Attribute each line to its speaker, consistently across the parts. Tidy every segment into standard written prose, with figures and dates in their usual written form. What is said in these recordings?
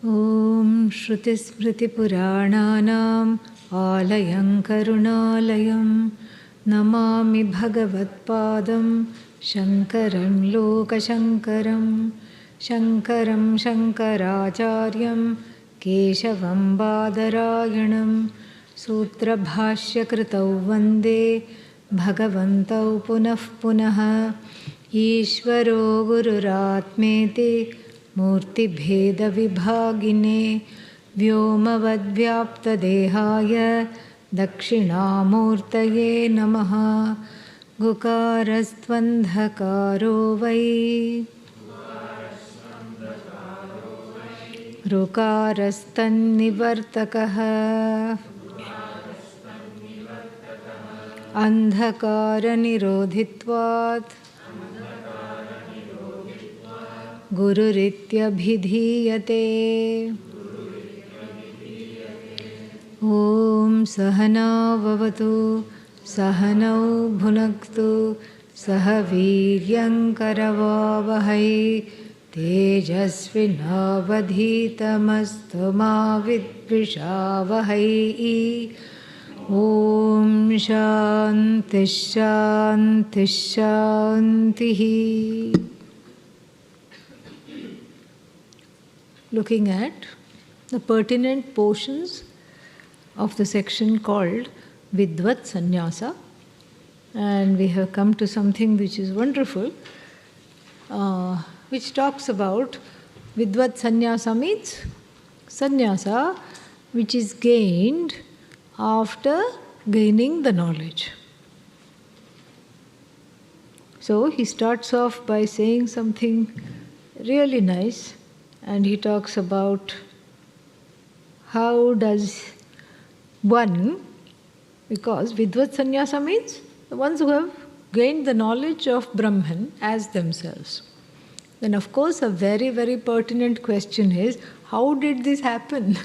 Speaker 1: Om Shruti Smriti Purananam Alayam Karunalayam Namami Bhagavatpadam Shankaram Lokashankaram Shankaram Shankaracharyam Keshavam Badarayanam Sutra Bhashya Kritau Vande Bhagavantau Punah Punah Ishvaro Gururatmeti Murti Bheda Vibhagine Vyomavad Dehaya Dakshinamurtaye Namaha Gukarastvandhakaro Vai Rukarastannivartakaha Andhakara Nirodhitvat Gururitya-bhidhiyate. Om Sahana Vavatu Sahanau Bhunaktu Sahaviryam Karavavahai Tejasvinavadhitamastu ma vidvishavahai. Om Shanti Shanti Shanti. Looking at the pertinent portions of the section called Vidvat Sannyasa, and we have come to something which is wonderful, which talks about Vidvat Sannyasa means sannyasa which is gained after gaining the knowledge. So he starts off by saying something really nice. And he talks about how does one, because Vidvat Sannyasa means the ones who have gained the knowledge of Brahman as themselves. Then of course a very, very pertinent question is, how did this happen?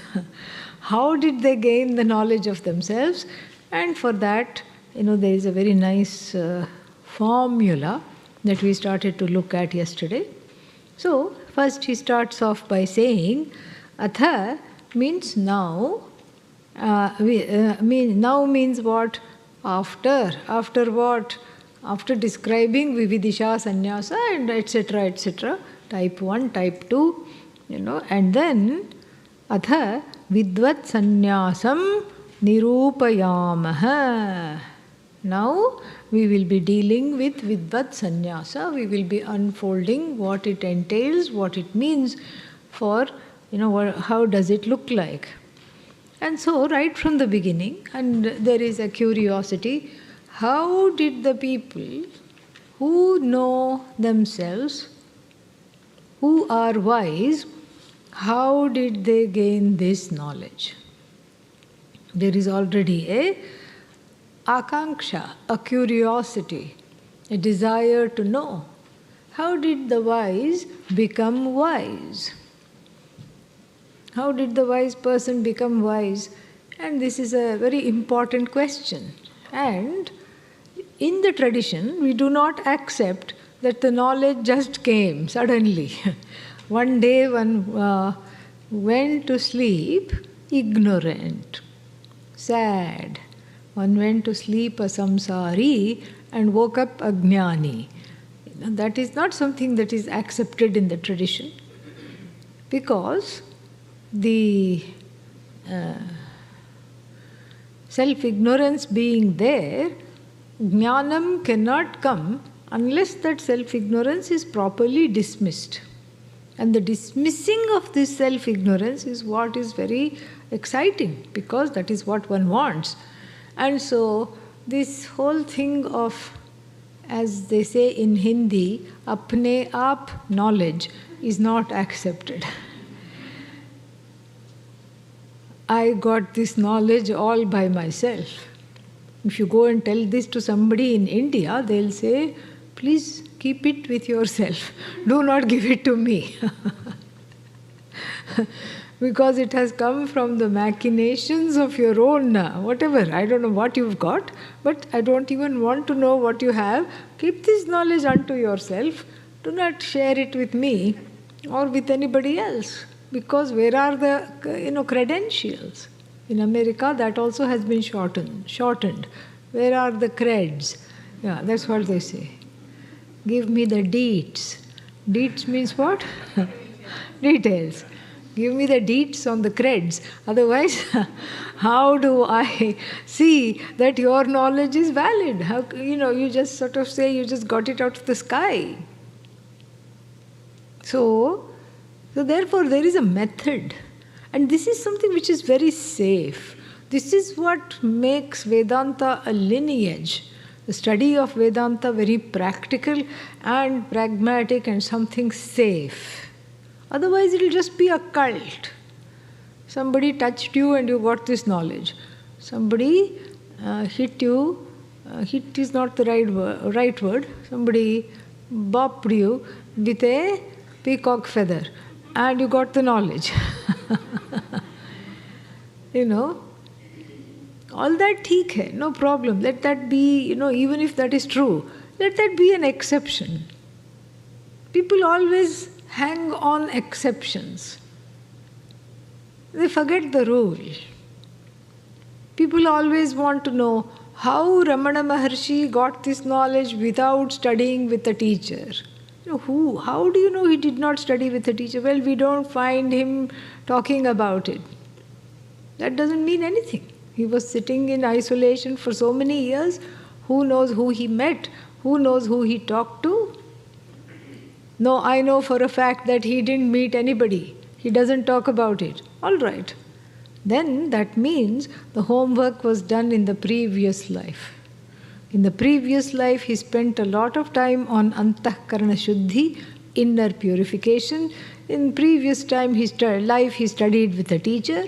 Speaker 1: How did they gain the knowledge of themselves? And for that, there is a very nice formula that we started to look at yesterday. So, first he starts off by saying, Atha means now. Now means what? After. After what? After describing Vividisha Sannyasa and etc. etc. Type 1, type 2, and then Atha Vidvat Sannyasam Nirupayamaha. Now we will be dealing with Vidvat Sannyasa. We will be unfolding what it entails, what it means for, how does it look like. And so right from the beginning, and there is a curiosity, how did the people who know themselves, who are wise, how did they gain this knowledge? There is already a akanksha, a curiosity, a desire to know. How did the wise become wise? How did the wise person become wise? And this is a very important question. And in the tradition, we do not accept that the knowledge just came suddenly. One day one went to sleep ignorant, sad. One went to sleep a samsari and woke up ajnani. That is not something that is accepted in the tradition, because the self-ignorance being there, jnanam cannot come unless that self-ignorance is properly dismissed. And the dismissing of this self-ignorance is what is very exciting, because that is what one wants. And so this whole thing of, as they say in Hindi, apne aap knowledge is not accepted. I got this knowledge all by myself. If you go and tell this to somebody in India, they'll say, please keep it with yourself. Do not give it to me. Because it has come from the machinations of your own, whatever. I don't know what you've got, but I don't even want to know what you have. Keep this knowledge unto yourself. Do not share it with me or with anybody else. Because where are the credentials? In America, that also has been shortened. Where are the creds? Yeah, that's what they say. Give me the deets. Deets means what? Details. Give me the deets on the creds. Otherwise, how do I see that your knowledge is valid? How, you just sort of say you just got it out of the sky. So therefore there is a method. And this is something which is very safe. This is what makes Vedanta a lineage. The study of Vedanta very practical and pragmatic and something safe. Otherwise it will just be a cult. Somebody touched you and you got this knowledge. Somebody hit you, hit is not the right word. Somebody bopped you with a peacock feather and you got the knowledge. All that theek hai, no problem. Let that be, even if that is true, let that be an exception. People always hang on exceptions. They forget the rule. People always want to know how Ramana Maharshi got this knowledge without studying with a teacher. How do you know he did not study with a teacher? Well, we don't find him talking about it. That doesn't mean anything. He was sitting in isolation for so many years. Who knows who he met? Who knows who he talked to? No, I know for a fact that he didn't meet anybody. He doesn't talk about it. All right. Then that means the homework was done in the previous life. In the previous life, he spent a lot of time on antahkarana shuddhi, inner purification. In previous life, he studied with a teacher.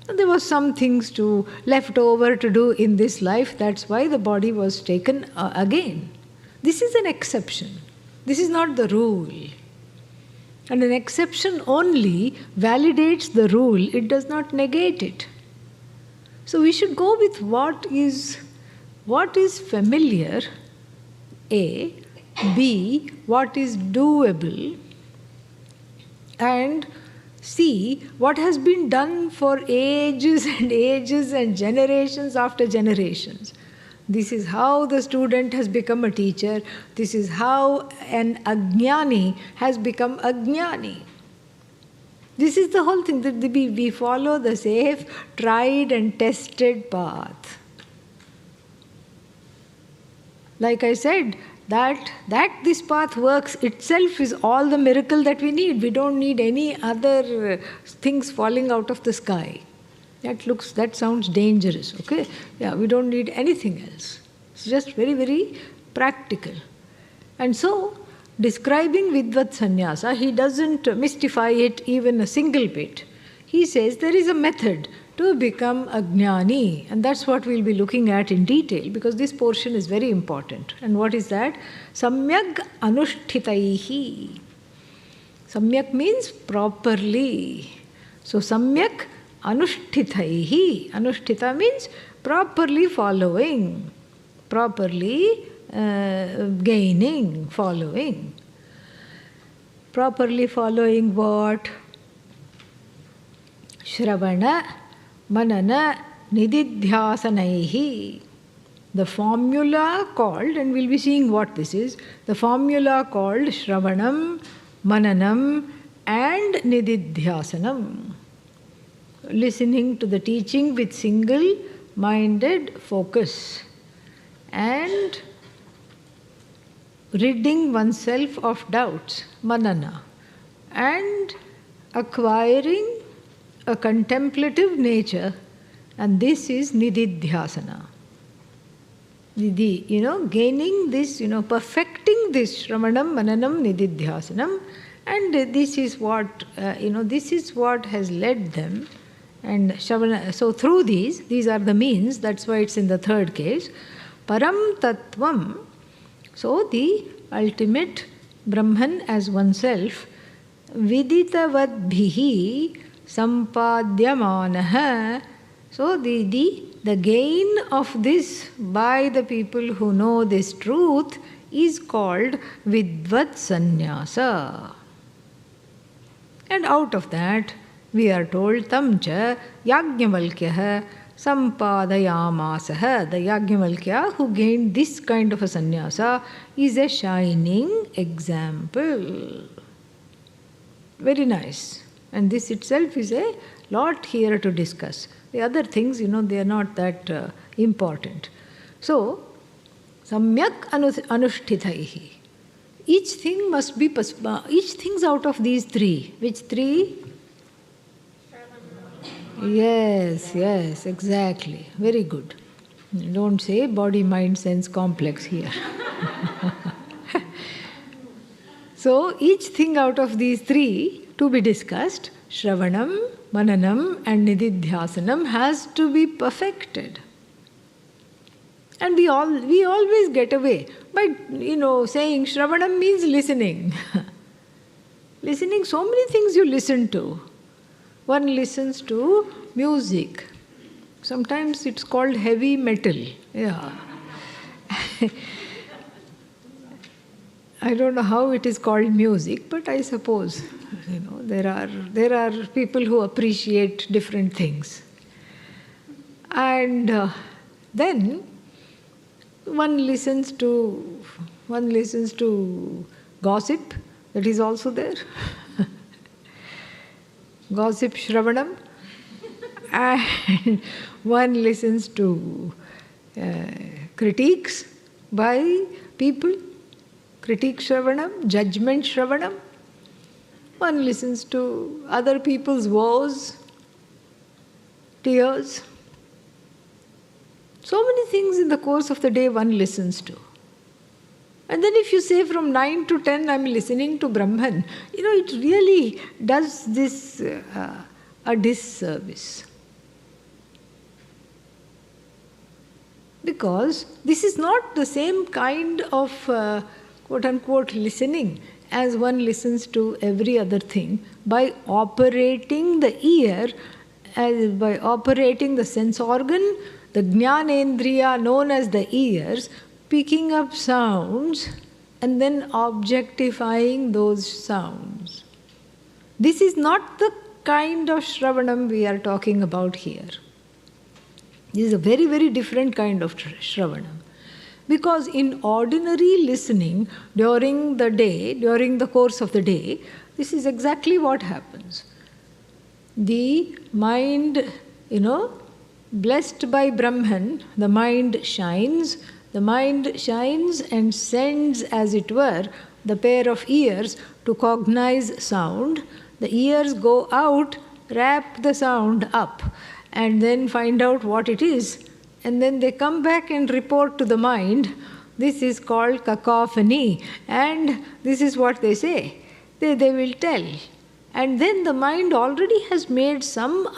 Speaker 1: There was some things left over to do in this life. That's why the body was taken again. This is an exception. This is not the rule. And an exception only validates the rule. It does not negate it. So we should go with what is familiar, A, B, what is doable, and C, what has been done for ages and ages and generations after generations. This is how the student has become a teacher. This is how an ajnani has become ajnani. This is the whole thing, that we follow the safe, tried and tested path. Like I said, that this path works itself is all the miracle that we need. We don't need any other things falling out of the sky. That sounds dangerous, okay? Yeah, we don't need anything else. It's just very, very practical. And so, describing Vidvat Sannyasa, he doesn't mystify it even a single bit. He says there is a method to become ajnani, and that's what we'll be looking at in detail, because this portion is very important. And what is that? Samyak anushtitaihi. Samyak means properly. So samyak anushtitaihi. Anushtita means properly following, properly gaining, following. Properly following what? Shravana, Manana, Nididhyasanaihi. The formula called, and we'll be seeing what this is, the formula called Shravanam, Mananam and Nididhyasanam. Listening to the teaching with single-minded focus and ridding oneself of doubts, manana, and acquiring a contemplative nature, and this is nididhyasana. Gaining this, perfecting this Shravanam, Mananam, Nididhyasanam, and this is what, this is what has led them. And Shravana, so through these are the means, that's why it's in the third case. Param Tattvam, so the ultimate Brahman as oneself, Viditavadbhihi Sampadhyamanaha. So the gain of this by the people who know this truth is called Vidvat Sannyasa. And out of that, we are told, Tamcha Yajnavalkya Sampadayamasaha. The Yajnavalkya who gained this kind of a sannyasa is a shining example. Very nice. And this itself is a lot here to discuss. The other things, they are not that important. So, Samyak Anushtithaihi. Each thing must be, each thing's out of these three. Which three? Yes, exactly. Very good. Don't say body, mind, sense complex here. So, each thing out of these three to be discussed, Shravanam, Mananam and Nididhyasanam, has to be perfected. And we always get away by, saying Shravanam means listening. Listening, so many things you listen to. One listens to music. Sometimes it's called heavy metal. Yeah. I don't know how it is called music, but I suppose, there are people who appreciate different things. And then one listens to gossip, that is also there. Gossip Shravanam. And one listens to critiques by people, critique Shravanam, judgment Shravanam. One listens to other people's woes, tears. So many things in the course of the day one listens to. And then if you say from 9 to 10 I'm listening to Brahman, it really does this a disservice. Because this is not the same kind of quote-unquote listening as one listens to every other thing by operating the ear, by operating the sense organ, the Jnanendriya known as the ears, picking up sounds and then objectifying those sounds. This is not the kind of Shravanam we are talking about here. This is a very, very different kind of Shravanam. Because in ordinary listening during the day, during the course of the day, this is exactly what happens. The mind, blessed by Brahman, the mind shines and sends, as it were, the pair of ears to cognize sound. The ears go out, wrap the sound up, and then find out what it is. And then they come back and report to the mind. This is called cacophony. And this is what they say. They will tell. And then the mind already has made some,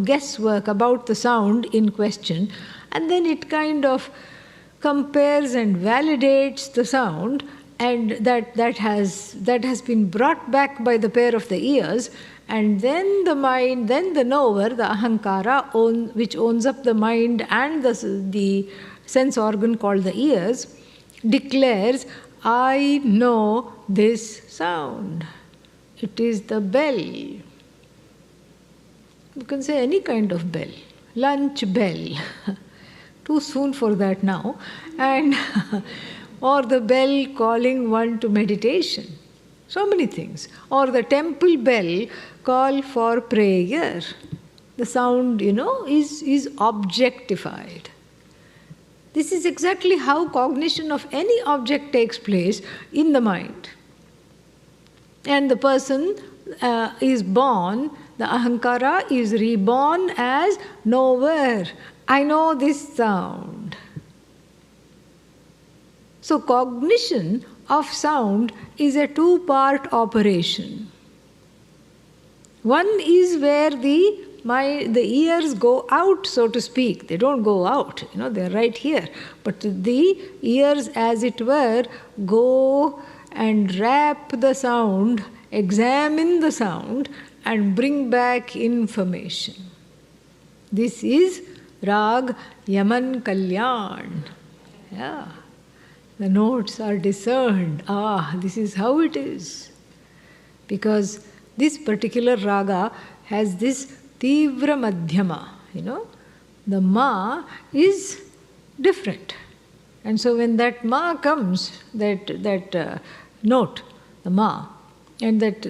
Speaker 1: guesswork about the sound in question. And then it kind of compares and validates the sound, and that has been brought back by the pair of the ears. And then the mind, then the knower, the ahankara, which owns up the mind and the sense organ called the ears, declares, I know this sound. It is the bell. You can say any kind of bell. Lunch bell. Too soon for that now. And or the bell calling one to meditation. So many things. Or the temple bell call for prayer. The sound, is objectified. This is exactly how cognition of any object takes place in the mind. And the person is born, the ahankara is reborn as knower. I know this sound. So cognition of sound is a two-part operation. One is where the ears go out, so to speak. They don't go out, they're right here. But the ears, as it were, go and wrap the sound, examine the sound, and bring back information. This is Rag Yaman Kalyan. Yeah. The notes are discerned. This is how it is. Because this particular raga has this tivra madhyama, the ma is different. And so when that ma comes, that note, the ma, and that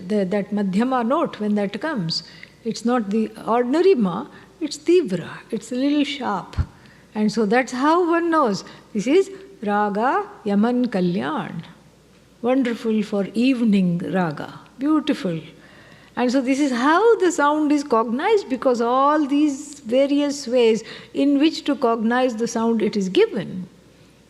Speaker 1: madhyama note, when that comes, it's not the ordinary ma, it's tivra, it's a little sharp. And so that's how one knows this is raga yaman kalyan. Wonderful for evening raga, beautiful. And so this is how the sound is cognized, because all these various ways in which to cognize the sound it is given.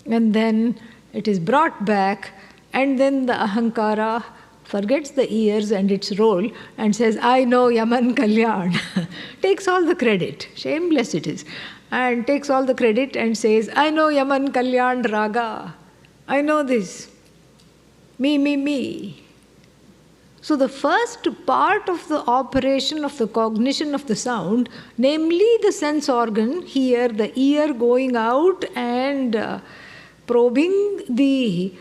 Speaker 1: And then it is brought back, and then the ahankara forgets the ears and its role and says, I know Yaman Kalyan. Takes all the credit. Shameless it is. And takes all the credit and says, I know Yaman Kalyan Raga. I know this. Me. So the first part of the operation of the cognition of the sound, namely the sense organ, here the ear going out and probing the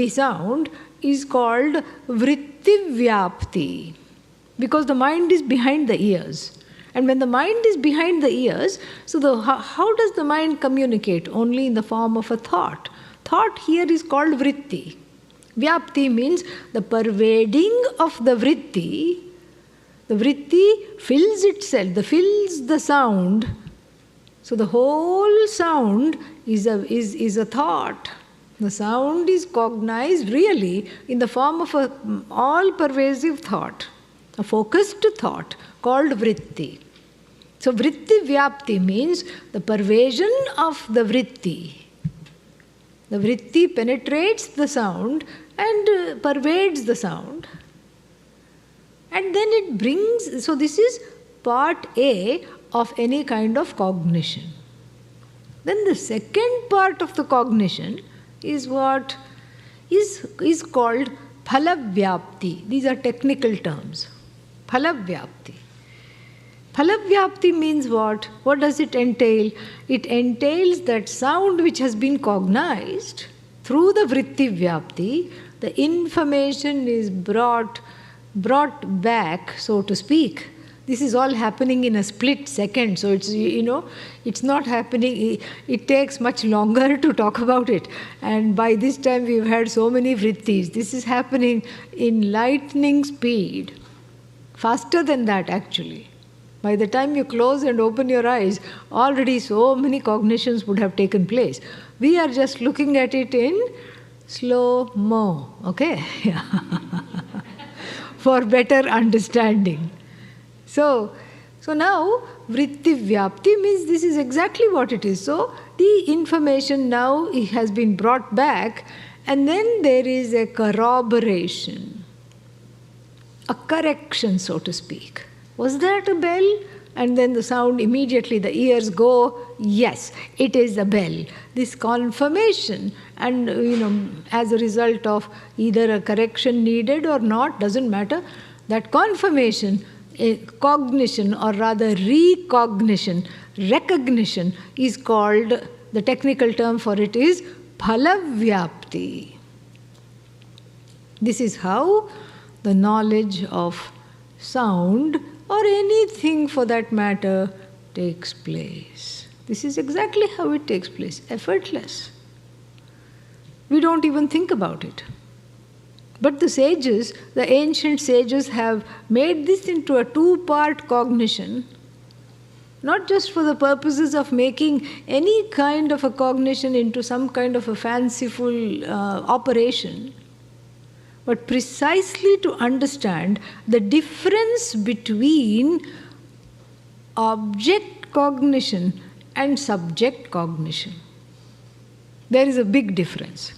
Speaker 1: sound, is called vritti vyapti, because the mind is behind the ears. And when the mind is behind the ears, so how does the mind communicate? Only in the form of a thought. Thought here is called vritti. Vyapti means the pervading of the vritti. The vritti fills itself, fills the sound. So the whole sound is a thought. The sound is cognized really in the form of an all-pervasive thought, a focused thought called vritti. So vritti vyapti means the pervasion of the vritti. The vritti penetrates the sound and pervades the sound. And then it brings, so this is part A of any kind of cognition. Then the second part of the cognition is what is called phalavyapti. These are technical terms. Phalavyapti. Phalavyapti means what? What does it entail? It entails that sound which has been cognized through the vritti vyapti, the information is brought back, so to speak. This is all happening in a split second, so it's not happening, it takes much longer to talk about it. And by this time we've had so many vrittis. This is happening in lightning speed, faster than that actually. By the time you close and open your eyes, already so many cognitions would have taken place. We are just looking at it in slow-mo, okay? For better understanding. So now, vritti vyapti means this is exactly what it is. So the information now has been brought back, and then there is a corroboration, a correction, so to speak. Was that a bell? And then the sound immediately, the ears go, yes, it is a bell. This confirmation, and as a result of either a correction needed or not, doesn't matter, that confirmation, cognition, or rather recognition, recognition, is called, the technical term for it is phalavyapti. This is how the knowledge of sound, or anything for that matter, takes place. This is exactly how it takes place, effortless. We don't even think about it. But the sages, the ancient sages, have made this into a two-part cognition, not just for the purposes of making any kind of a cognition into some kind of a fanciful operation, but precisely to understand the difference between object cognition and subject cognition. There is a big difference.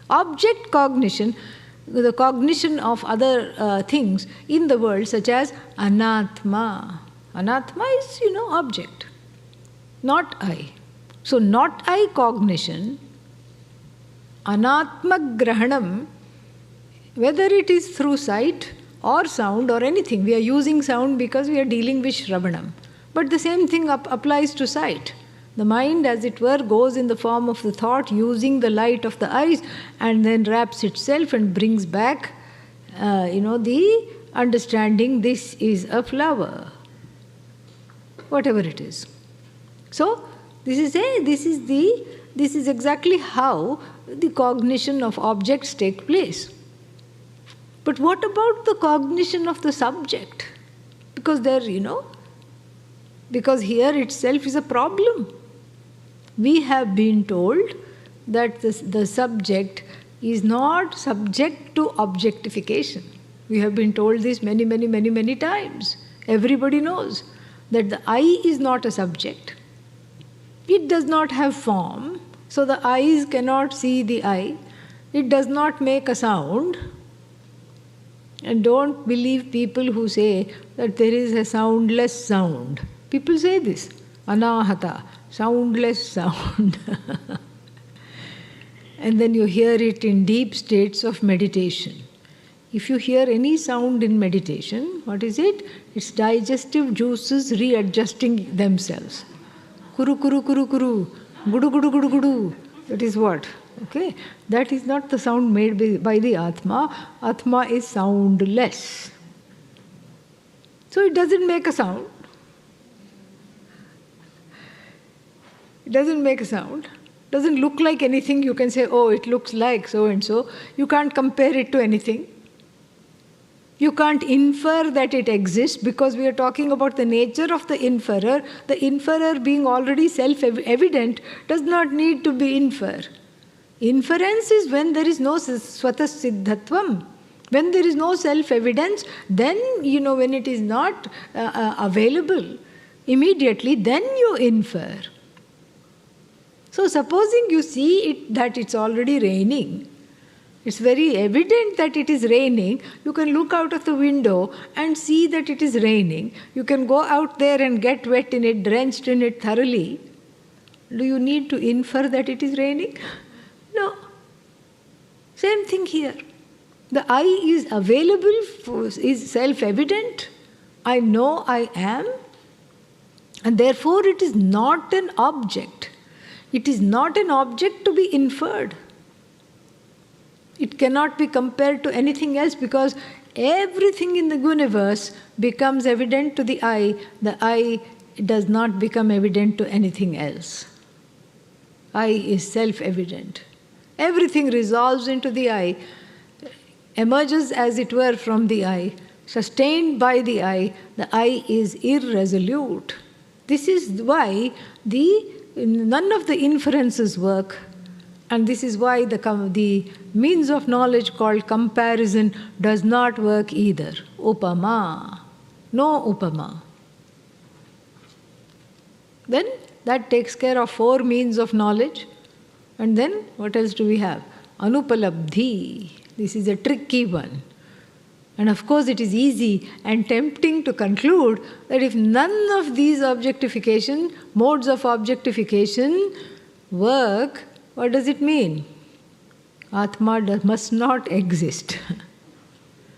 Speaker 1: Object cognition, the cognition of other things in the world, such as anatma. Anatma is, object, not I. So not I cognition, anatma grahanam, whether it is through sight or sound or anything. We are using sound because we are dealing with Shravanam. But the same thing applies to sight. The mind, as it were, goes in the form of the thought, using the light of the eyes, and then wraps itself and brings back the understanding this is a flower, whatever it is. So, this is exactly how the cognition of objects take place. But what about the cognition of the subject? Because because here itself is a problem. We have been told that the subject is not subject to objectification. We have been told this many, many, many, many times. Everybody knows that the eye is not a subject. It does not have form, so the eyes cannot see the eye. It does not make a sound. And don't believe people who say that there is a soundless sound. People say this, anahata, soundless sound. And then you hear it in deep states of meditation. If you hear any sound in meditation, what is it? It's digestive juices readjusting themselves. Kuru kuru kuru kuru, gudu gudu gudu gudu. That is what? Okay? That is not the sound made by the Atma. Atma is soundless. So it doesn't make a sound. It doesn't make a sound. Doesn't look like anything. You can say, oh, it looks like so and so. You can't compare it to anything. You can't infer that it exists because we are talking about the nature of the inferer. The inferer being already self-evident does not need to be infer. Inference is when there is no swatasiddhatvam. When there is no self-evidence, then, when it is not available immediately, then you infer. So supposing you see that it's already raining, it's very evident that it is raining. You can look out of the window and see that it is raining. You can go out there and get wet in it, drenched in it thoroughly. Do you need to infer that it is raining? No. Same thing here. The I is available, is self-evident. I know I am. And therefore it is not an object. It is not an object to be inferred. It cannot be compared to anything else because everything in the universe becomes evident to the eye. The eye does not become evident to anything else. Eye is self-evident. Everything resolves into the eye, emerges as it were from the eye, sustained by the eye. The eye is irresolute. This is why none of the inferences work. And this is why the means of knowledge called comparison does not work either. Upama. No upama. Then that takes care of 4 means of knowledge. And then what else do we have? Anupalabdhi. This is a tricky one. And of course it is easy and tempting to conclude that if none of these modes of objectification work, what does it mean? Atma must not exist.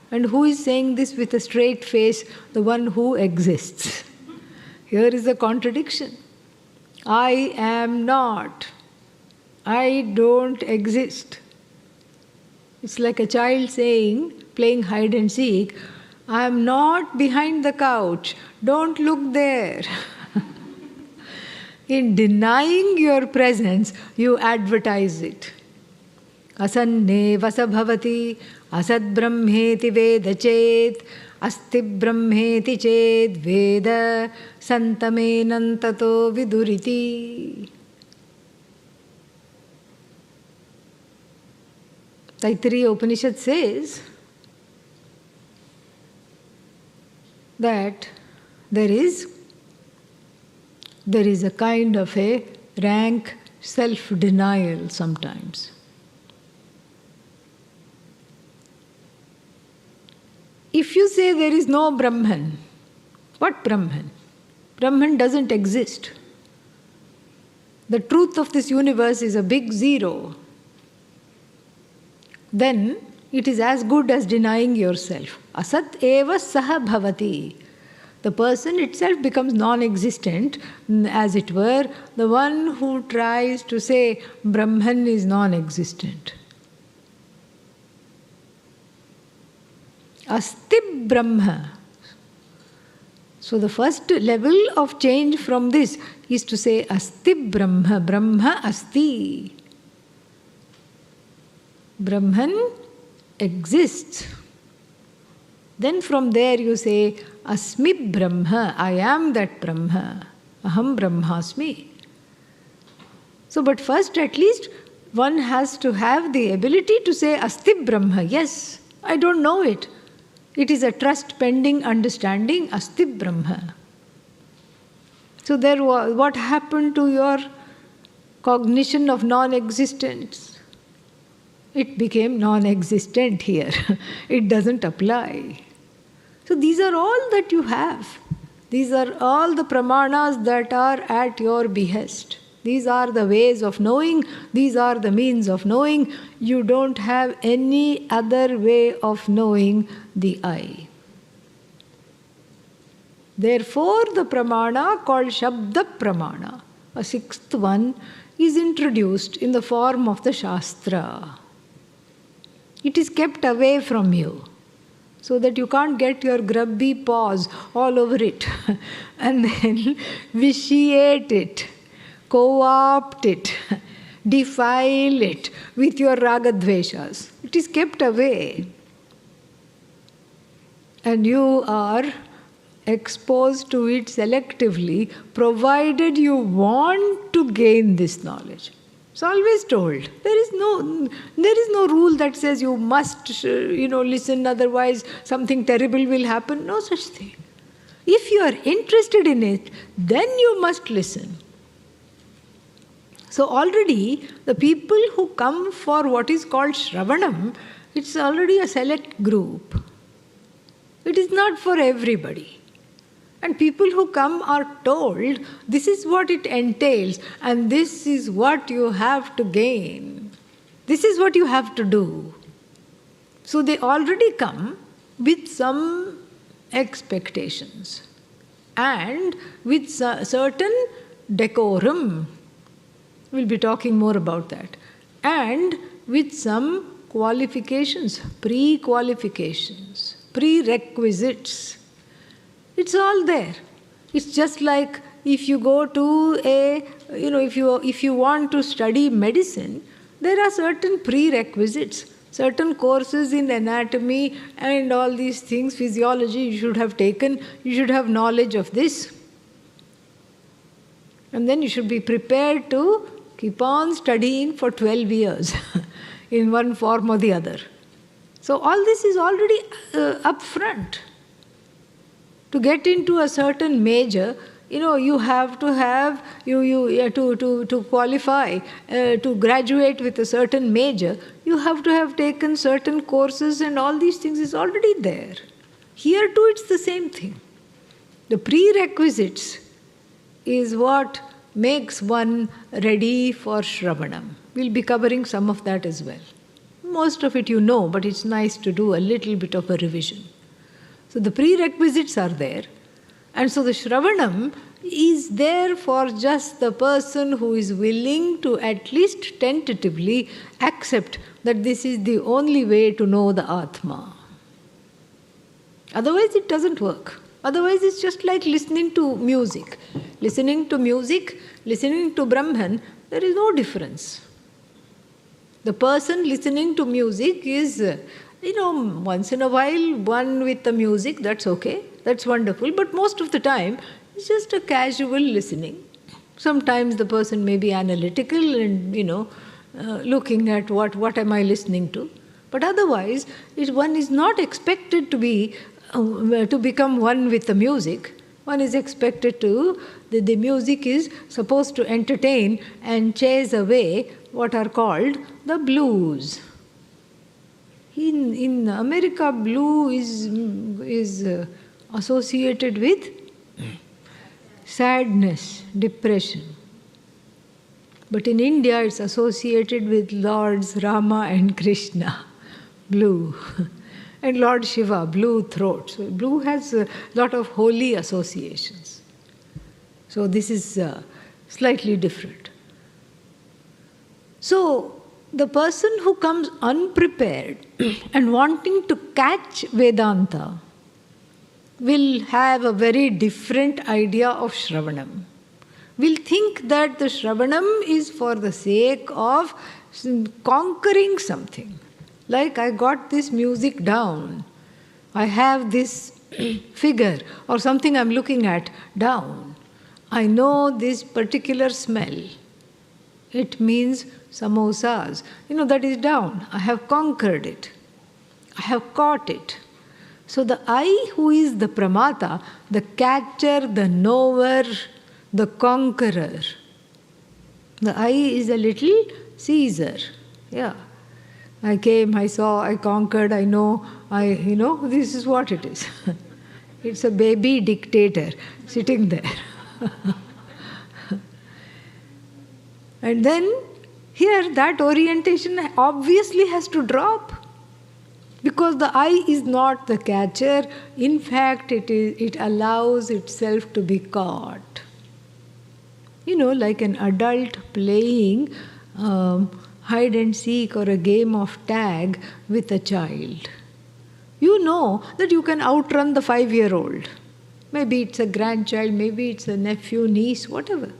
Speaker 1: And who is saying this with a straight face? The one who exists. Here is a contradiction. I am not. I don't exist. It's like a child saying, playing hide and seek, I am not behind the couch. Don't look there. In denying your presence, you advertise it. Asanne vasa bhavati asad brahmeti veda chet asti brahmeti chet veda santamenantato viduriti. Taittiriya Upanishad says that there is a kind of a rank self-denial sometimes. If you say there is no Brahman, what Brahman? Brahman doesn't exist. The truth of this universe is a big zero. Then it is as good as denying yourself. Asat eva saha bhavati. The person itself becomes non-existent, as it were. The one who tries to say Brahman is non-existent. Asti Brahma. So the first level of change from this is to say Asti Brahma, Brahma Asti. Brahman exists. Then from there you say Asmi Brahma, I am that Brahma. Aham Brahmasmi. So, but first at least one has to have the ability to say Asti Brahma. Yes, I don't know it. It is a trust pending understanding, Asti Brahma. So there was, what happened to your cognition of non-existence? It became non-existent here. It doesn't apply. So these are all that you have. These are all the pramanas that are at your behest. These are the ways of knowing. These are the means of knowing. You don't have any other way of knowing the I. Therefore, the pramana called Shabda Pramana, a sixth one, is introduced in the form of the Shastra. It is kept away from you so that you can't get your grubby paws all over it and then vitiate it, co-opt it, defile it with your ragadveshas. It is kept away. And you are exposed to it selectively, provided you want to gain this knowledge. It's always told. There is no rule that says you must, listen, otherwise something terrible will happen. No such thing. If you are interested in it, then you must listen. So already the people who come for what is called Shravanam, it's already a select group. It is not for everybody. And people who come are told, this is what it entails, and this is what you have to gain. This is what you have to do. So they already come with some expectations and with certain decorum. We'll be talking more about that. And with some qualifications, pre-qualifications, prerequisites. It's all there. It's just like if you go to if you want to study medicine, there are certain prerequisites, certain courses in anatomy and all these things, physiology you should have taken, you should have knowledge of this. And then you should be prepared to keep on studying for 12 years in one form or the other. So all this is already up front. To get into a certain major, you have to have, to qualify, to graduate with a certain major, you have to have taken certain courses, and all these things is already there. Here too it's the same thing. The prerequisites is what makes one ready for Shravanam. We'll be covering some of that as well. Most of it you know, but it's nice to do a little bit of a revision. So the prerequisites are there. And so the Shravanam is there for just the person who is willing to at least tentatively accept that this is the only way to know the Atma. Otherwise it doesn't work. Otherwise it's just like listening to music. Listening to music, listening to Brahman, there is no difference. The person listening to music is, once in a while, one with the music, that's okay, that's wonderful, but most of the time, it's just a casual listening. Sometimes the person may be analytical and, looking at what am I listening to. But otherwise, one is not expected to become one with the music. One is expected the music is supposed to entertain and chase away what are called the blues. In America, blue is associated with sadness, depression. But in India, it's associated with Lords Rama and Krishna, blue. And Lord Shiva, blue throat. So blue has a lot of holy associations. So this is slightly different. So the person who comes unprepared and wanting to catch Vedanta will have a very different idea of Shravanam. Will think that the Shravanam is for the sake of conquering something. Like, I got this music down, I have this figure or something I'm looking at down. I know this particular smell. It means samosas. That is down. I have conquered it. I have caught it. So the I who is the pramata, the catcher, the knower, the conqueror. The I is a little Caesar. Yeah. I came, I saw, I conquered, I know, this is what it is. It's a baby dictator sitting there. And then here that orientation obviously has to drop. Because the I is not the catcher. In fact, it allows itself to be caught. Like an adult playing hide and seek or a game of tag with a child. You know that you can outrun the 5-year-old. Maybe it's a grandchild, maybe it's a nephew, niece, whatever.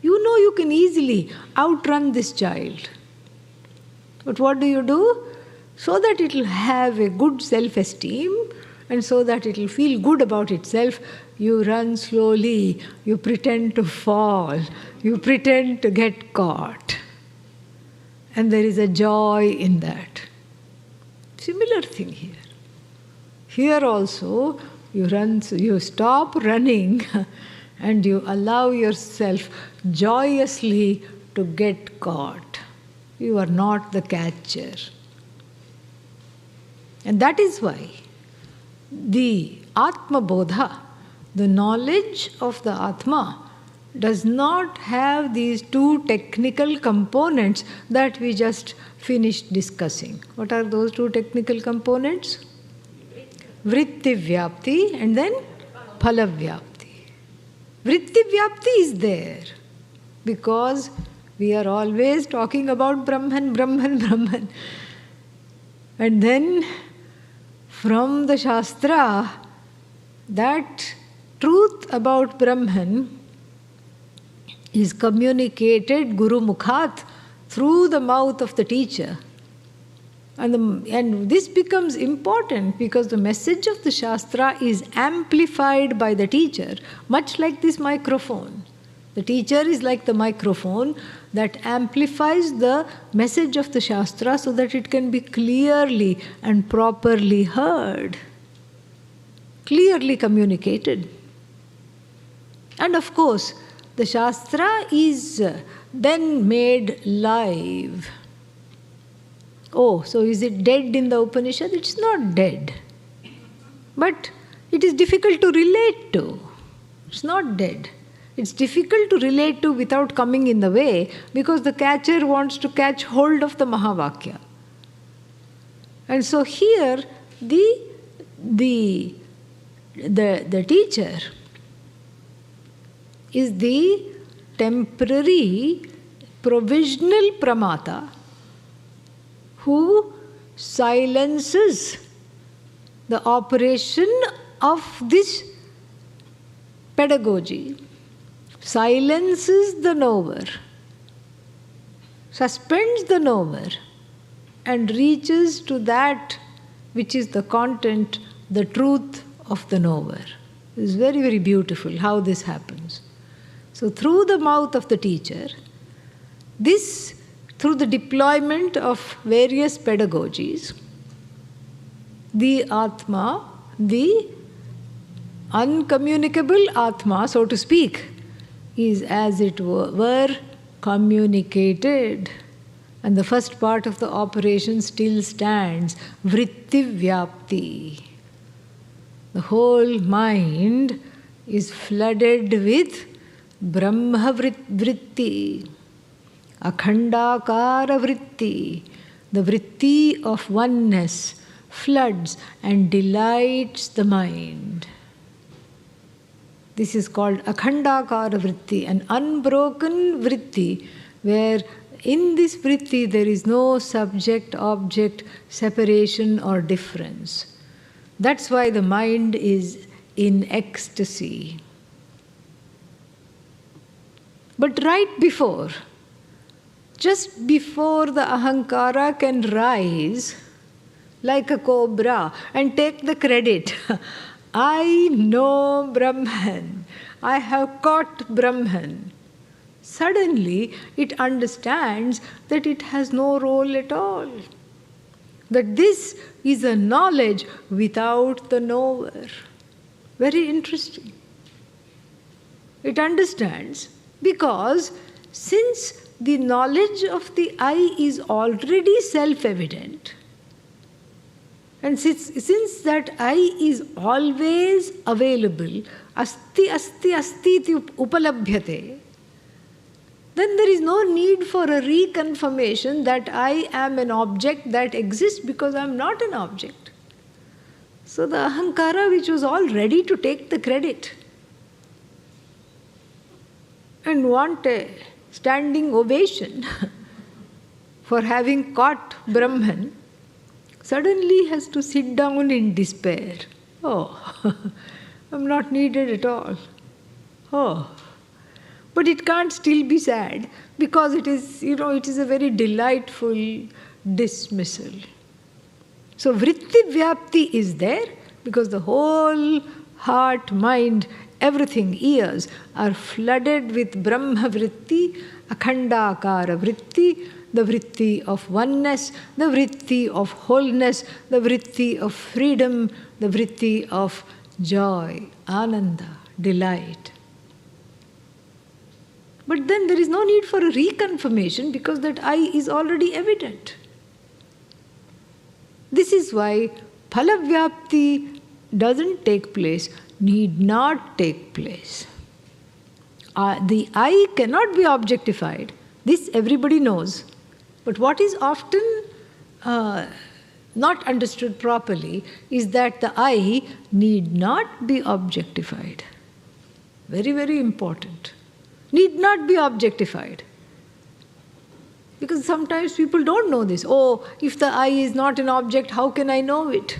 Speaker 1: You know you can easily outrun this child. But what do? So that it will have a good self-esteem and so that it will feel good about itself, you run slowly, you pretend to fall, you pretend to get caught. And there is a joy in that. Similar thing here. Here also, you stop running and you allow yourself joyously to get caught. You are not the catcher. And that is why the Atma Bodha, the knowledge of the Atma, does not have these two technical components that we just finished discussing. What are those two technical components? Vritti Vyapti and then Phala Vyapti. Vritti Vyapti is there because we are always talking about Brahman, Brahman, Brahman. And then from the Shastra, that truth about Brahman is communicated Guru Mukhat through the mouth of the teacher. And this becomes important because the message of the Shastra is amplified by the teacher, much like this microphone. The teacher is like the microphone that amplifies the message of the Shastra so that it can be clearly and properly heard, clearly communicated. And of course, the Shastra is then made live. Oh, so is it dead in the Upanishad? It's not dead. But it is difficult to relate to. It's not dead. It's difficult to relate to without coming in the way because the catcher wants to catch hold of the Mahavakya. And so here, the teacher is the temporary, provisional pramata who silences the operation of this pedagogy, silences the knower, suspends the knower, and reaches to that which is the content, the truth of the knower. It's very, very beautiful how this happens. So through the mouth of the teacher, through the deployment of various pedagogies, the Atma, the uncommunicable Atma, so to speak, is as it were communicated. And the first part of the operation still stands, Vritti Vyapti. The whole mind is flooded with Brahma Vritti, Akhandakara Vritti. The Vritti of oneness floods and delights the mind. This is called Akhandakara Vritti, an unbroken Vritti, where In this vritti, there is no subject-object separation or difference. That's why the mind is in ecstasy. But right before, just before the ahankara can rise, like a cobra, and take the credit, I know Brahman, I have caught Brahman. Suddenly, it understands that it has no role at all. That this is a knowledge without the knower. Very interesting. It understands because since the knowledge of the I is already self-evident, and since that I is always available, asti asti asti iti upalabhyate, then there is no need for a reconfirmation that I am an object that exists because I am not an object. So the ahankara, which was all ready to take the credit and want a standing ovation for having caught Brahman, suddenly has to sit down in despair. Oh, I'm not needed at all. Oh. But it can't still be sad because it is, it is a very delightful dismissal. So vritti vyapti is there because the whole heart, mind, everything, ears are flooded with Brahma vritti, akhandakara vritti, the vritti of oneness, the vritti of wholeness, the vritti of freedom, the vritti of joy, ananda, delight. But then there is no need for a reconfirmation because that I is already evident. This is why phalavyapti doesn't take place, need not take place. The I cannot be objectified. This everybody knows. But what is often not understood properly is that the I need not be objectified. Very, very important. Need not be objectified. Because sometimes people don't know this. Oh, if the I is not an object, how can I know it?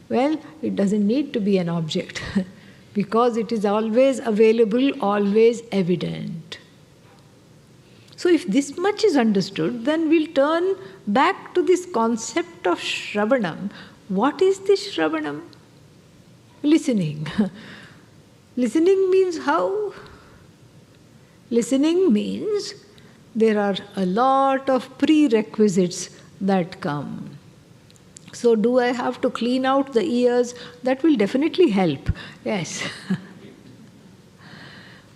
Speaker 1: Well, it doesn't need to be an object because it is always available, always evident. So if this much is understood, then we'll turn back to this concept of Shravanam. What is this Shravanam? Listening. Listening means how? Listening means there are a lot of prerequisites that come. So do I have to clean out the ears? That will definitely help. Yes.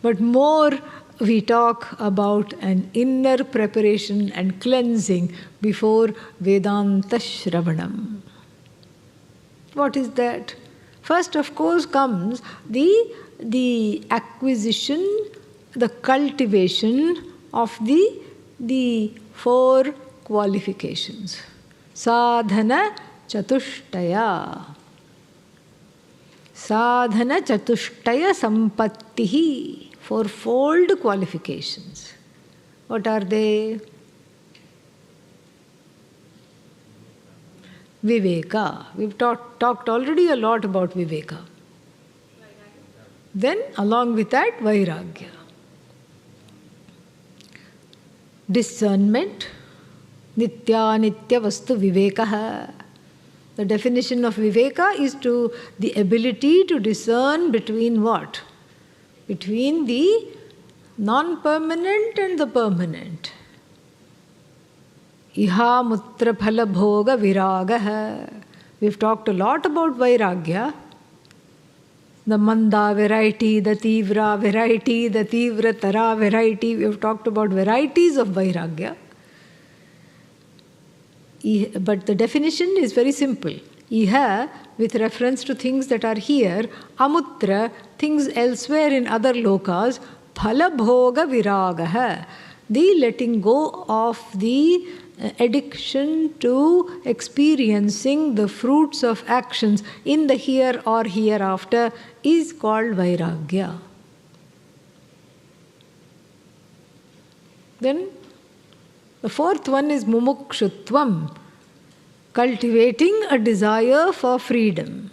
Speaker 1: But more we talk about an inner preparation and cleansing before Vedanta Shravanam. What is that? First, of course, comes the acquisition, the cultivation of the four qualifications. Sadhana chatushtaya. Sadhana chatushtaya sampattihi. Fourfold qualifications. What are they? Viveka. We've talked already a lot about Viveka. Then, along with that, Vairagya. Discernment, nitya nitya vastu vivekaha. The definition of viveka is to the ability to discern between what? Between the non-permanent and the permanent. Iha mutra phala bhoga viragaha. We've talked a lot about Vairagya. The manda variety, the tivra variety, the tivra tara variety. We've talked about varieties of Vairagya. But the definition is very simple. Iha, with reference to things that are here, amutra, things elsewhere in other lokas, phala bhoga viragaha. The letting go of the addiction to experiencing the fruits of actions in the here or hereafter is called Vairagya. Then The fourth one is mumukshutvam, cultivating a desire for freedom.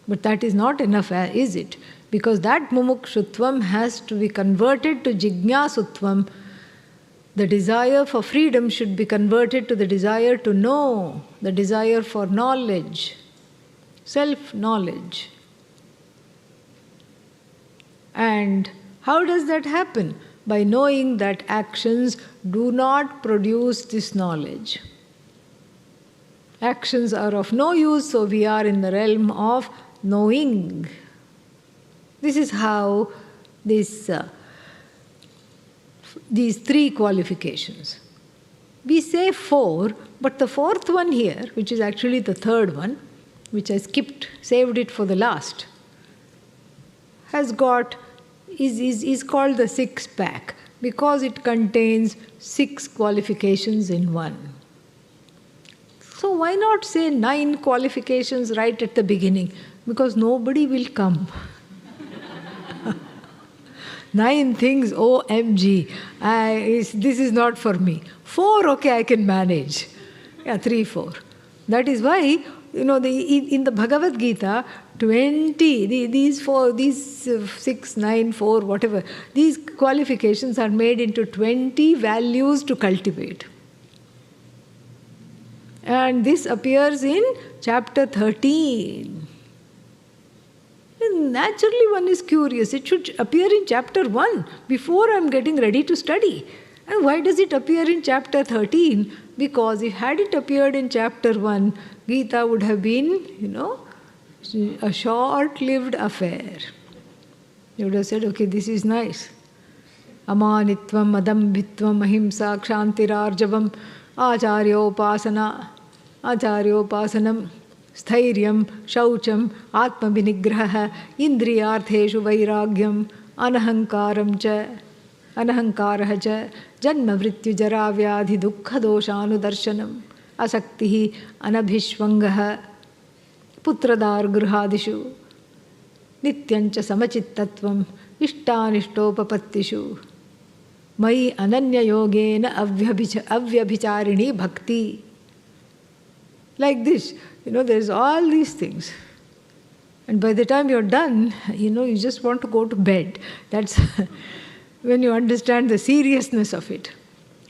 Speaker 1: But that is not enough, is it? Because that mumukshutvam has to be converted to jignasutvam. The desire for freedom should be converted to the desire to know, the desire for knowledge, self-knowledge. And how does that happen? By knowing that actions do not produce this knowledge. Actions are of no use, so we are in the realm of knowing. This is how these three qualifications. We say four, but the fourth one here, which is actually the third one, which I saved it for the last, is called the six-pack because it contains 6 qualifications in one. So why not say 9 qualifications right at the beginning? Because nobody will come. 9 things, OMG, this is not for me. 4, okay, I can manage. 3, 4. That is why, in the Bhagavad Gita, 20, these 6, 9, 4, whatever, these qualifications are made into 20 values to cultivate. And this appears in chapter 13. And naturally, one is curious. It should appear in chapter 1 before I am getting ready to study. And why does it appear in chapter 13? Because if had it appeared in chapter 1, Gita would have been, a short-lived affair. You would have said, okay, this is nice. Amanitvam, adambhitvam, ahimsa, kshantirarjavam, acharyopasanam, स्थैर्यं शौचं आत्मविनिग्रहः इन्द्रियार्थेषु वैराग्यं अनहंकारः च जन्ममृत्युजराव्याधि दुःखदोषानुदर्शनम् असक्तिः अनभिष्वङ्गः पुत्रदारगृहादिषु नित्यं च समचित्तत्वम् इष्टानिष्टोपपत्तिषु मयि अनन्ययोगेन अव्यभिचारिणी भक्ति. Like this. There's all these things. And by the time you're done, you just want to go to bed. That's when you understand the seriousness of it.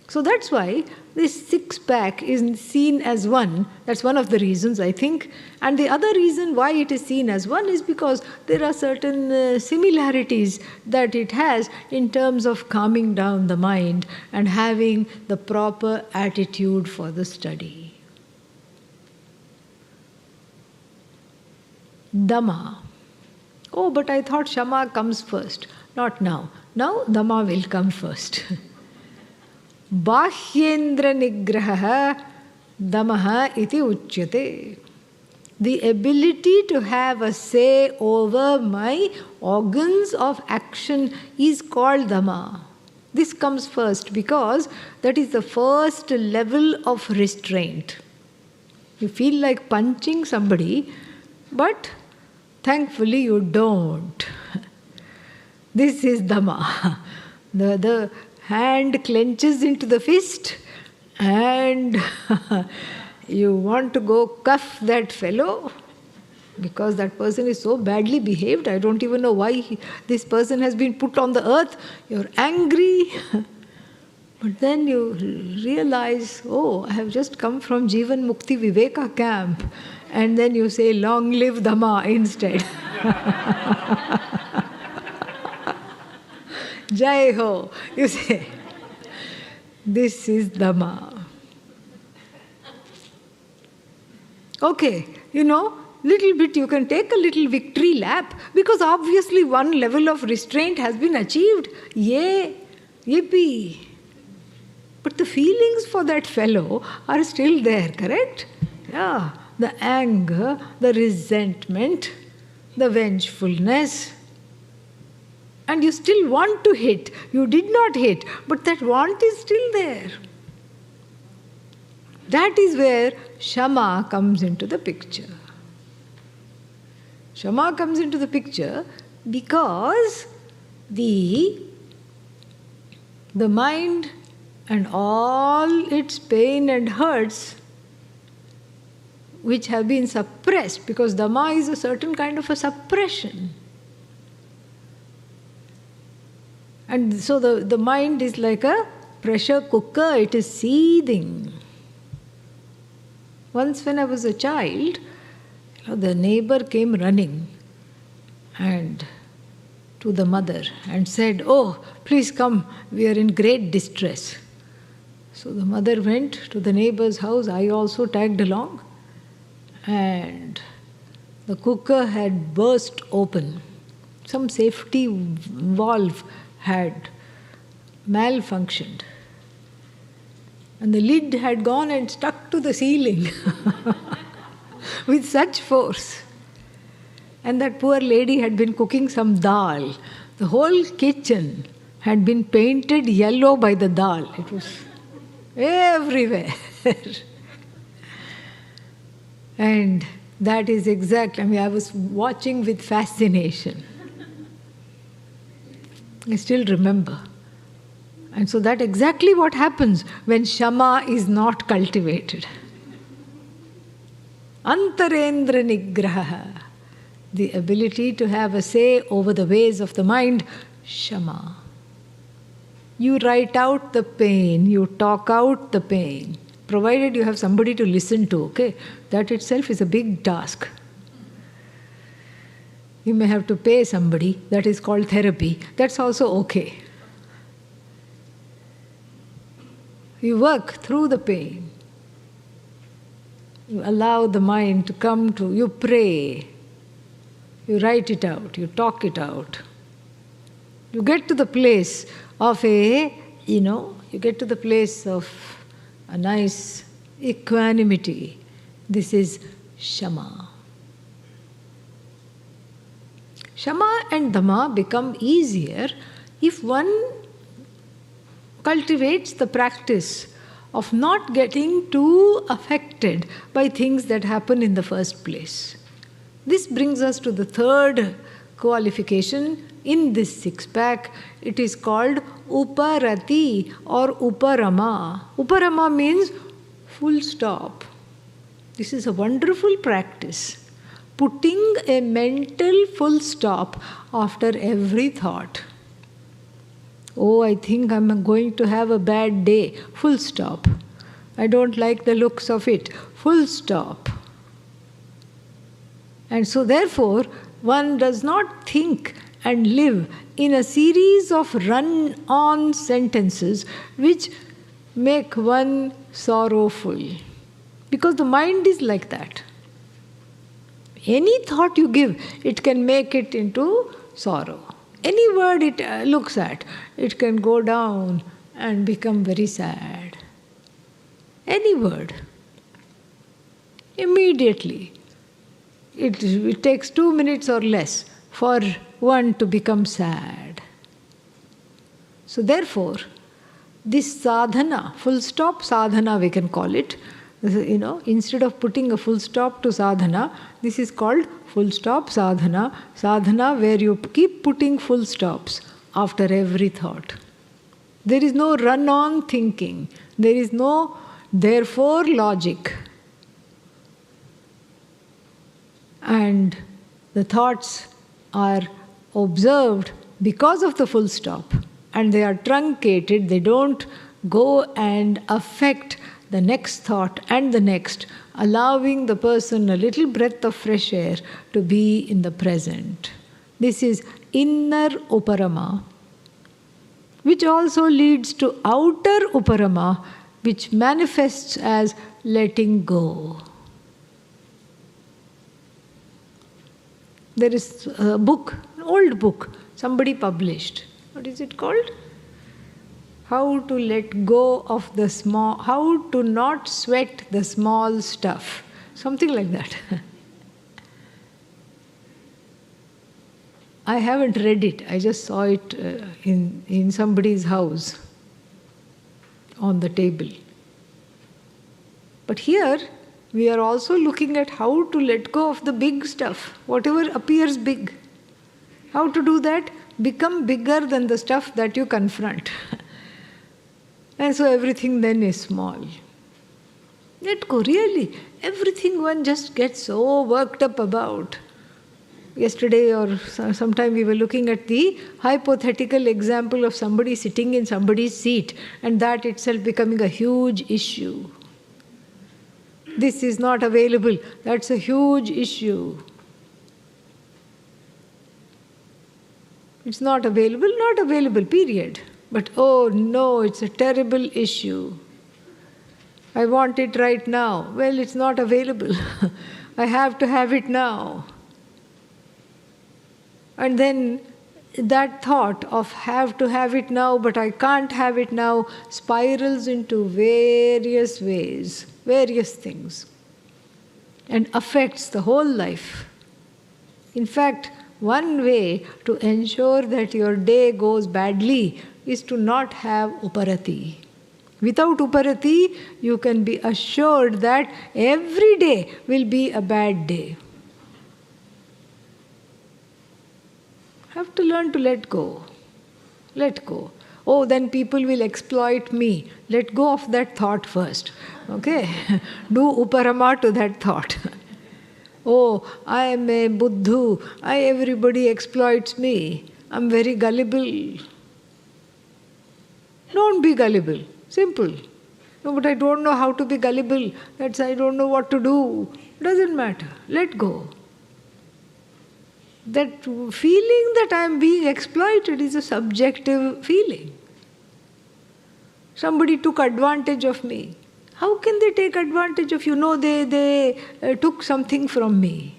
Speaker 1: So that's why this six-pack is seen as one. That's one of the reasons, I think. And the other reason why it is seen as one is because there are certain similarities that it has in terms of calming down the mind and having the proper attitude for the study. Dhamma. Oh, but I thought Shama comes first. Not now. Now Dhamma will come first. Bahyendra nigraha Dhammaha iti uchyate. The ability to have a say over my organs of action is called Dhamma. This comes first because that is the first level of restraint. You feel like punching somebody, but thankfully you don't. This is Dhamma. The hand clenches into the fist and you want to go cuff that fellow because that person is so badly behaved. I don't even know why this person has been put on the earth. You're angry. But then you realize, oh, I have just come from JivanMukti Viveka camp. And then you say, long live Dhamma instead. Jai ho. You say, this is Dhamma. Okay, little bit you can take a little victory lap because obviously one level of restraint has been achieved. Yay, yippee. But the feelings for that fellow are still there, correct? Yeah. The anger, the resentment, the vengefulness. And you still want to hit. You did not hit, but that want is still there. That is where Shama comes into the picture. Shama comes into the picture because the mind And all its pain and hurts which have been suppressed, because Dhamma is a certain kind of a suppression. And so the mind is like a pressure cooker, it is seething. Once when I was a child, the neighbor came running and to the mother and said, "Oh, please come, we are in great distress." So the mother went to the neighbor's house, I also tagged along, and the cooker had burst open. Some safety valve had malfunctioned. And the lid had gone and stuck to the ceiling with such force. And that poor lady had been cooking some dal. The whole kitchen had been painted yellow by the dal. It was everywhere. And that is exactly, I was watching with fascination. I still remember. And so that's exactly what happens when Shama is not cultivated. Antarendra Nigraha, the ability to have a say over the ways of the mind, Shama. You write out the pain, you talk out the pain, provided you have somebody to listen to, okay? That itself is a big task. You may have to pay somebody, that is called therapy. That's also okay. You work through the pain. You allow the mind to come to, you pray. You write it out, you talk it out. You get to the place of you get to the place of a nice equanimity. This is Shama. Shama and Dhamma become easier if one cultivates the practice of not getting too affected by things that happen in the first place. This brings us to the third qualification in this six-pack. It is called Uparati or Uparama. Uparama means full stop. This is a wonderful practice. Putting a mental full stop after every thought. Oh, I think I'm going to have a bad day. Full stop. I don't like the looks of it. Full stop. And so therefore, one does not think and live in a series of run-on sentences which make one sorrowful. Because the mind is like that. Any thought you give, it can make it into sorrow. Any word it looks at, it can go down and become very sad. Any word. Immediately. It takes 2 minutes or less for one to become sad. So therefore, this sadhana, full stop sadhana we can call it, instead of putting a full stop to sadhana, this is called full stop sadhana. Sadhana where you keep putting full stops after every thought. There is no run-on thinking. There is no therefore logic. And the thoughts are observed because of the full stop. And they are truncated. They don't go and affect the next thought and the next, allowing the person a little breath of fresh air to be in the present. This is inner uparama, which also leads to outer uparama, which manifests as letting go. There is a book, an old book, somebody published. What is it called? How to let go of the small, how to not sweat the small stuff. Something like that. I haven't read it. I just saw it in somebody's house on the table. But here we are also looking at how to let go of the big stuff, whatever appears big. How to do that? Become bigger than the stuff that you confront. And so everything then is small. Let go, really. Everything one just gets so worked up about. Yesterday or sometime we were looking at the hypothetical example of somebody sitting in somebody's seat and that itself becoming a huge issue. This is not available. That's a huge issue. It's not available, period. But oh no, it's a terrible issue. I want it right now. Well, it's not available. I have to have it now. And then that thought of have to have it now, but I can't have it now, spirals into various ways, various things, and affects the whole life. In fact, one way to ensure that your day goes badly is to not have uparati. Without uparati, you can be assured that every day will be a bad day. Have to learn to let go. Let go. Oh, then people will exploit me. Let go of that thought first. Okay? Do uparama to that thought. Oh, I am a buddhu. Everybody exploits me. I'm very gullible. Don't be gullible. Simple. No, but I don't know how to be gullible. I don't know what to do. Doesn't matter. Let go. That feeling that I am being exploited is a subjective feeling. Somebody took advantage of me. How can they take advantage of you? No, they took something from me.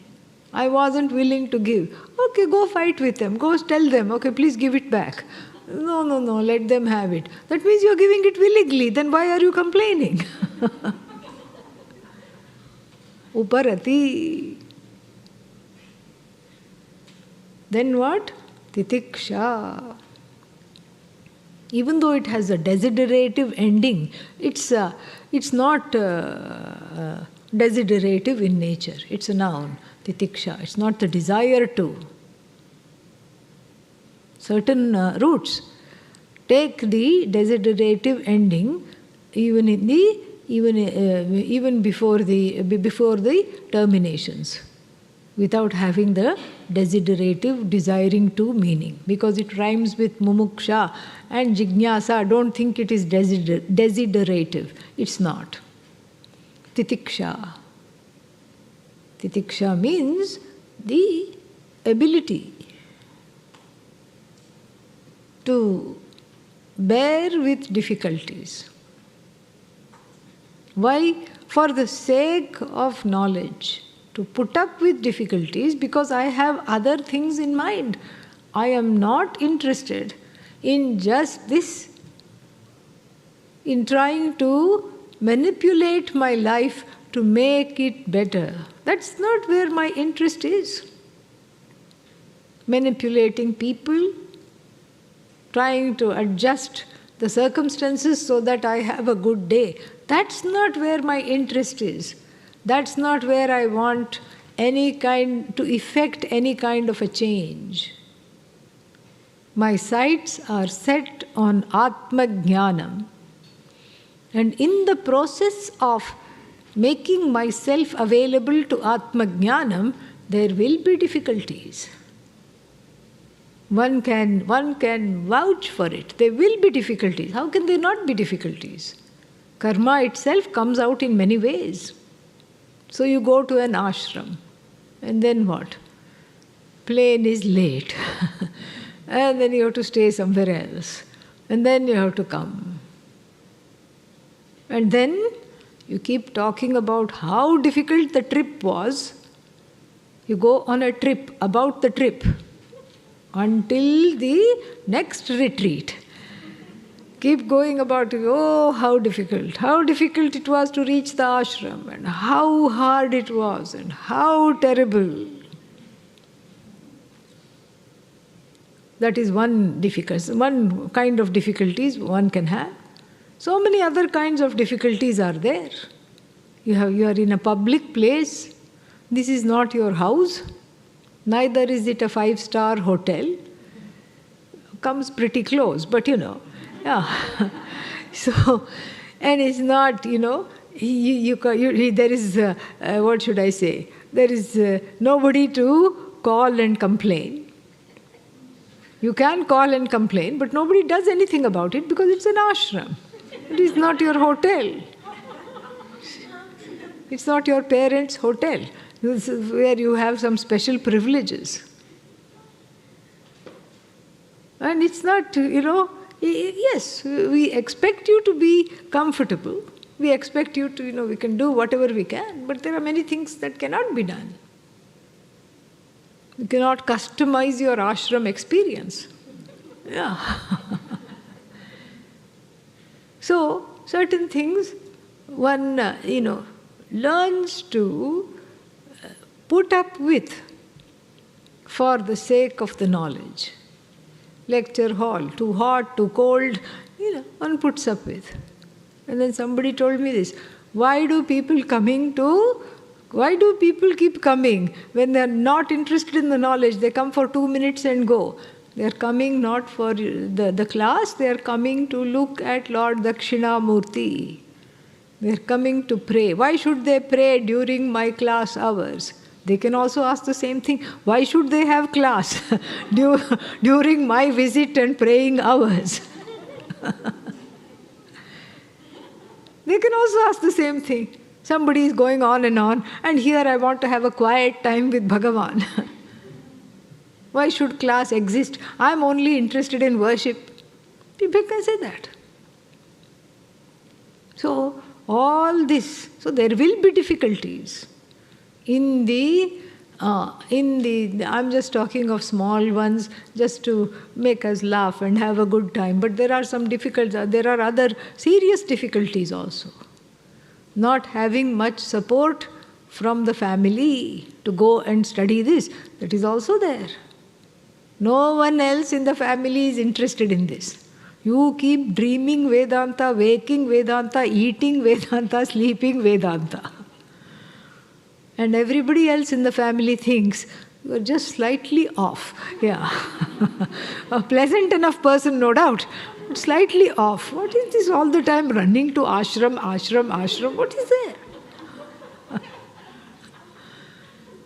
Speaker 1: I wasn't willing to give. Okay, go fight with them. Go tell them, okay, please give it back. No, let them have it. That means you're giving it willingly. Then why are you complaining? Uparati. Then what? Titiksha. Even though it has a desiderative ending, it's not desiderative in nature. It's a noun, titiksha. It's not the desire to. Certain roots take the desiderative ending even before the terminations, without having the desiderative desiring to meaning, because it rhymes with mumuksha and jignasa. Don't think it is desiderative. It's not. Titiksha. Titiksha means the ability to bear with difficulties. Why? For the sake of knowledge. To put up with difficulties because I have other things in mind. I am not interested in just this, in trying to manipulate my life to make it better. That's not where my interest is. Manipulating people, trying to adjust the circumstances so that I have a good day. That's not where my interest is. That's not where I want to effect any kind of a change. My sights are set on Atma Jnanam. And in the process of making myself available to Atma Jnanam, there will be difficulties. One can vouch for it. There will be difficulties. How can there not be difficulties? Karma itself comes out in many ways. So you go to an ashram, and then what? Plane is late. And then you have to stay somewhere else. And then you have to come. And then you keep talking about how difficult the trip was. You go on a trip about the trip until the next retreat. Keep going about, oh, how difficult it was to reach the ashram, and how hard it was, and how terrible. That is one kind of difficulties one can have. So many other kinds of difficulties are there. You are in a public place. This is not your house. Neither is it a 5-star hotel. Comes pretty close, but yeah. So, and it's not, there is, what should I say? There is nobody to call and complain. You can call and complain, but nobody does anything about it because it's an ashram. It is not your hotel. It's not your parents' hotel, where you have some special privileges. And it's not, yes, we expect you to be comfortable. We expect you to, we can do whatever we can, but there are many things that cannot be done. You cannot customize your ashram experience. Yeah. So, certain things one, learns to put up with for the sake of the knowledge. Lecture hall, too hot, too cold, one puts up with. And then somebody told me this, why do people keep coming when they are not interested in the knowledge? They come for 2 minutes and go. They are coming not for the class, they are coming to look at Lord Dakshinamurti. They are coming to pray. Why should they pray during my class hours? They can also ask the same thing. Why should they have class during my visit and praying hours? They can also ask the same thing. Somebody is going on, and here I want to have a quiet time with Bhagavan. Why should class exist? I am only interested in worship. People can say that. So, all this, so there will be difficulties. I'm just talking of small ones just to make us laugh and have a good time. But there are some difficulties, there are other serious difficulties also. Not having much support from the family to go and study this, that is also there. No one else in the family is interested in this. You keep dreaming Vedanta, waking Vedanta, eating Vedanta, sleeping Vedanta. And everybody else in the family thinks you are just slightly off. Yeah. A pleasant enough person, no doubt, but slightly off. What is this all the time running to ashram, ashram, ashram? What is there?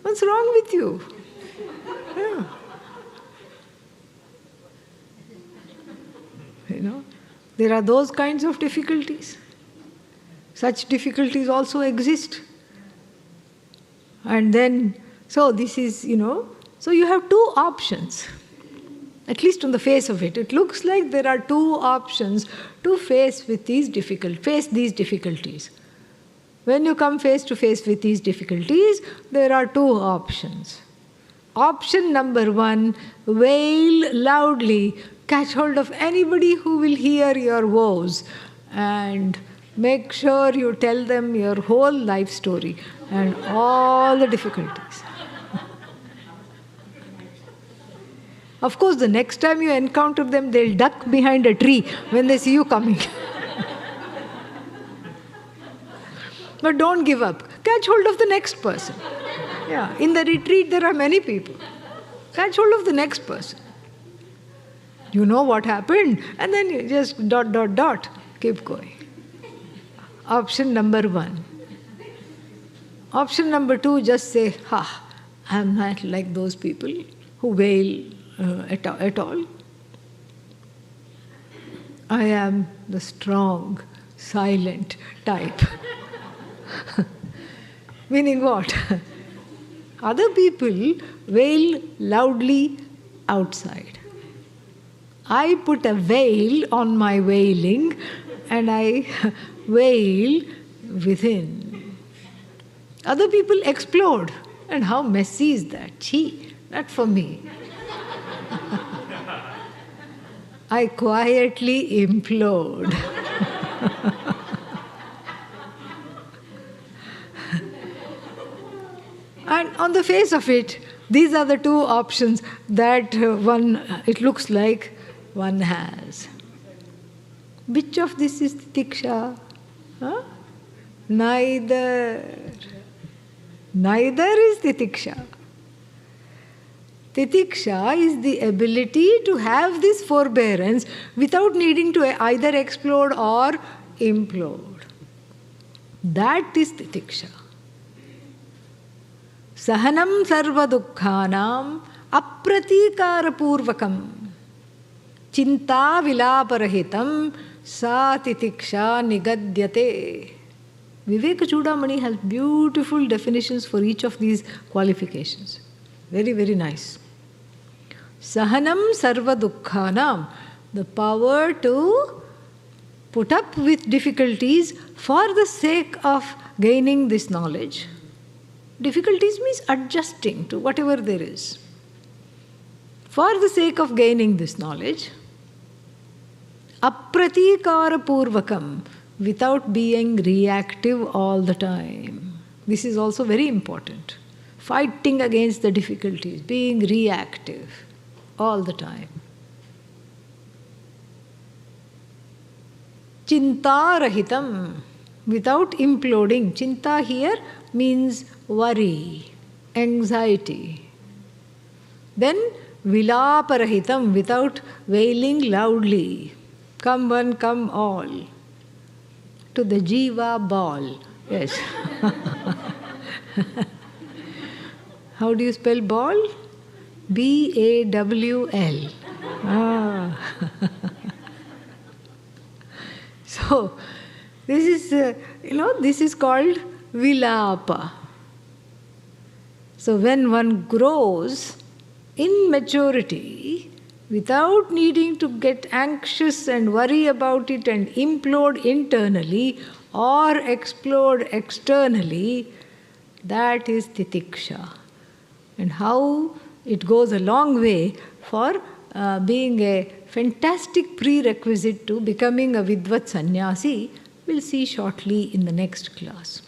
Speaker 1: What's wrong with you? Yeah. There are those kinds of difficulties. Such difficulties also exist. And then, so this is, so you have two options. At least on the face of it. It looks like there are two options to face these difficulties. When you come face to face with these difficulties, there are two options. Option number one, wail loudly, catch hold of anybody who will hear your woes, and make sure you tell them your whole life story and all the difficulties. Of course, the next time you encounter them, they'll duck behind a tree when they see you coming. But don't give up. Catch hold of the next person. Yeah, in the retreat there are many people. Catch hold of the next person. You know what happened, and then you just ... keep going. Option number one. Option number two, just say, I am not like those people who wail at all. I am the strong, silent type. Meaning what? Other people wail loudly outside. I put a veil on my wailing and I wail within. Other people explode. And how messy is that? Gee, not for me. I quietly implode. And on the face of it, these are the two options that it looks like one has. Which of this is titiksha? Huh? Neither. Neither is titiksha. Titiksha is the ability to have this forbearance without needing to either explode or implode. That is titiksha. Sahanam sarva dukkhanam apratikara purvakam chinta vilaparahitam sa titiksha nigadyate. Viveka Chudamani has beautiful definitions for each of these qualifications. Very, very nice. Sahanam sarva dukkhanam, the power to put up with difficulties for the sake of gaining this knowledge. Difficulties means adjusting to whatever there is. For the sake of gaining this knowledge, apratikara purvakam, without being reactive all the time. This is also very important. Fighting against the difficulties, being reactive all the time. Chinta rahitam, without imploding. Chinta here means worry, anxiety. Then vilapa rahitam, without wailing loudly. Come one, come all. To the Jiva ball. Yes. How do you spell ball? B-A-W-L. Ah. So, this is, this is called vilapa. So, when one grows in maturity, without needing to get anxious and worry about it and implode internally or explode externally, that is titiksha. And how it goes a long way for being a fantastic prerequisite to becoming a Vidvat Sannyasi, we'll see shortly in the next class.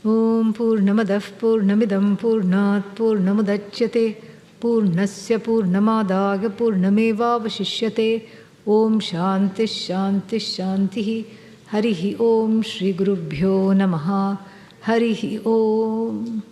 Speaker 1: Om Purnamadav Purnamidam Purnat Purnamudachyate Purnasya Purnamadaya Purnamevavashishyate. Om Shanti Shanti Shanti. Harihi Om Shri Gurubhyo Namaha. Harihi Om.